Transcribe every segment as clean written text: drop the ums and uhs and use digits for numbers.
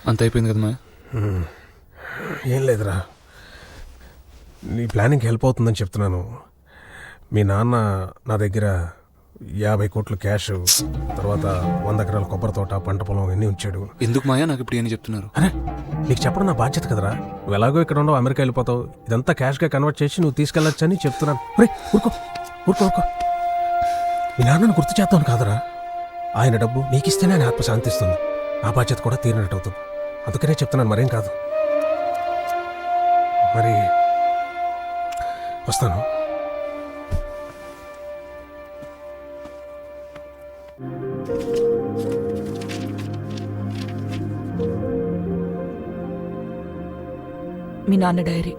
అంత అయిపోయింది కదా మాయా. ఏం లేదురా, నీ ప్లానింగ్కి హెల్ప్ అవుతుందని చెప్తున్నాను. మీ నాన్న నా దగ్గర 50 కోట్లు క్యాష్, తర్వాత 100 ఎకరాల కొబ్బరి తోట, పంట పొలం అన్నీ ఉంచాడు. ఎందుకు మాయా నాకు ఇప్పుడు ఏం చెప్తున్నారు? అరే నీకు చెప్పడం నా బాధ్యత కదరా. నువ్వు ఎలాగో ఇక్కడ ఉండవు, అమెరికా వెళ్ళిపోతావు. ఇదంతా క్యాష్గా కన్వర్ట్ చేసి నువ్వు తీసుకెళ్ళొచ్చని చెప్తున్నాను. రే ఊరుకో ఊరుకో ఊరుకో. మీ నాన్నను గుర్తు చేద్దామని కాదరా, ఆయన డబ్బు నీకు ఇస్తేనే ఆయన ఆత్మ శాంతిస్తుంది, నా బాధ్యత కూడా తీరినట్టు అవుతుంది. అందుకనే చెప్తున్నాను, మరేం కాదు. మరి వస్తాను. మీ నాన్న డైరీ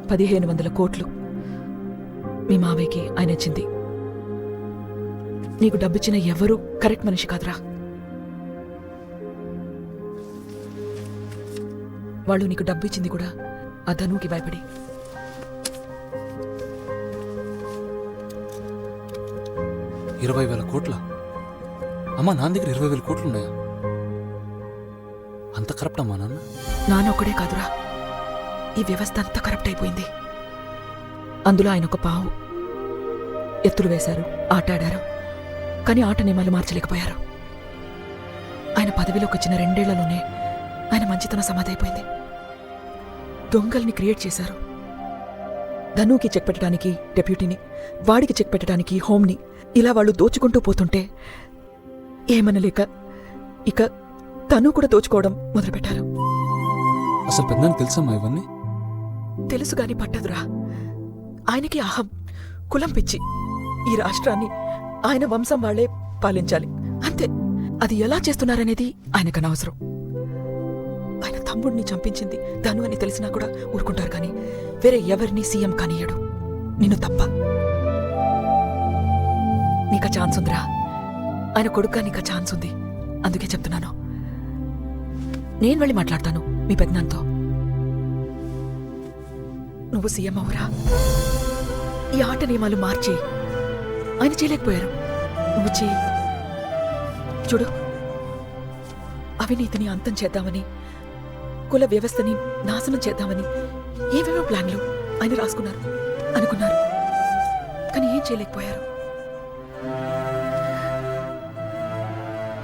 1500 కోట్లు మీ మావయ్యకి ఆయన ఇచ్చింది. నీకు డబ్బిచ్చిన ఎవరూ కరెక్ట్ మనిషి కాదురా. వాళ్ళు నీకు డబ్బు ఇచ్చింది కూడా ఆ ధనుకి భయపడి. $20,000 కోట్ల? అమ్మా నాన్న దగ్గర 20,000 కోట్లు ఉన్నాయా? అంత కరప్ట్ అమ్మా నాన్న? నాన్న ఒక్కడే కాదురా, ఈ వ్యవస్థ అంతా కరప్ట్ అయిపోయింది. అందులో ఆయన ఒక పావు. ఎత్తులు వేశారు, ఆట ఆడారు, కానీ ఆట నియమాలు మార్చలేకపోయారు. ఆయన పదవిలోకి వచ్చిన 2 ఏళ్లలోనే ఆయన మంచితనం సమాధైపోయింది. దొంగల్ని క్రియేట్ చేశారు. ధనుకి చెక్ పెట్టడానికి డెప్యూటీని, వాడికి చెక్ పెట్టడానికి హోమ్ని, ఇలా వాళ్ళు దోచుకుంటూ పోతుంటే ఏమనలేక ఇక తను కూడా దోచుకోవడం మొదలుపెట్టారు. అసలు పెద్దానికి తెలుసమ్మా ఇవన్నీ? తెలుసుగాని పట్టదురా. ఆయనకి అహం, కులం పిచ్చి. ఈ రాష్ట్రాన్ని ఆయన వంశం వాళ్లే పాలించాలి అంతే. అది ఎలా చేస్తున్నారనేది ఆయనకు అనవసరం. ఆయన తమ్ముడిని చంపించింది ధను అని తెలిసినా కూడా ఊరుకుంటారు, కానీ వేరే ఎవరిని సీఎం కానియ్యడు, నిన్ను తప్ప. నీకా ఛాన్స్ ఉందిరా, ఆయన కొడుగ్గా నీకా ఛాన్స్ ఉంది. అందుకే చెప్తున్నాను, నేను వెళ్ళి మాట్లాడతాను మీ పెద్దనాన్నతో. నువ్వు సీఎం అవురా. ఈ ఆట నియమాలు మార్చి ఆయన చేయలేకపోయారు, నువ్వు చేయి. చూడు, అవినీతిని అంతం చేద్దామని, కుల వ్యవస్థని నాశనం చేద్దామని ఏవేవో ప్లాన్లు ఆయన రాసుకున్నారు, అనుకున్నారు, కానీ ఏం చేయలేకపోయారు.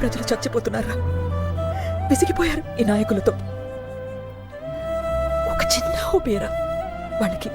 ప్రజలు చచ్చిపోతున్నారా, విసిగిపోయారు ఈ నాయకులతో. ఒక చిన్న ఊపేరా వాళ్ళకి.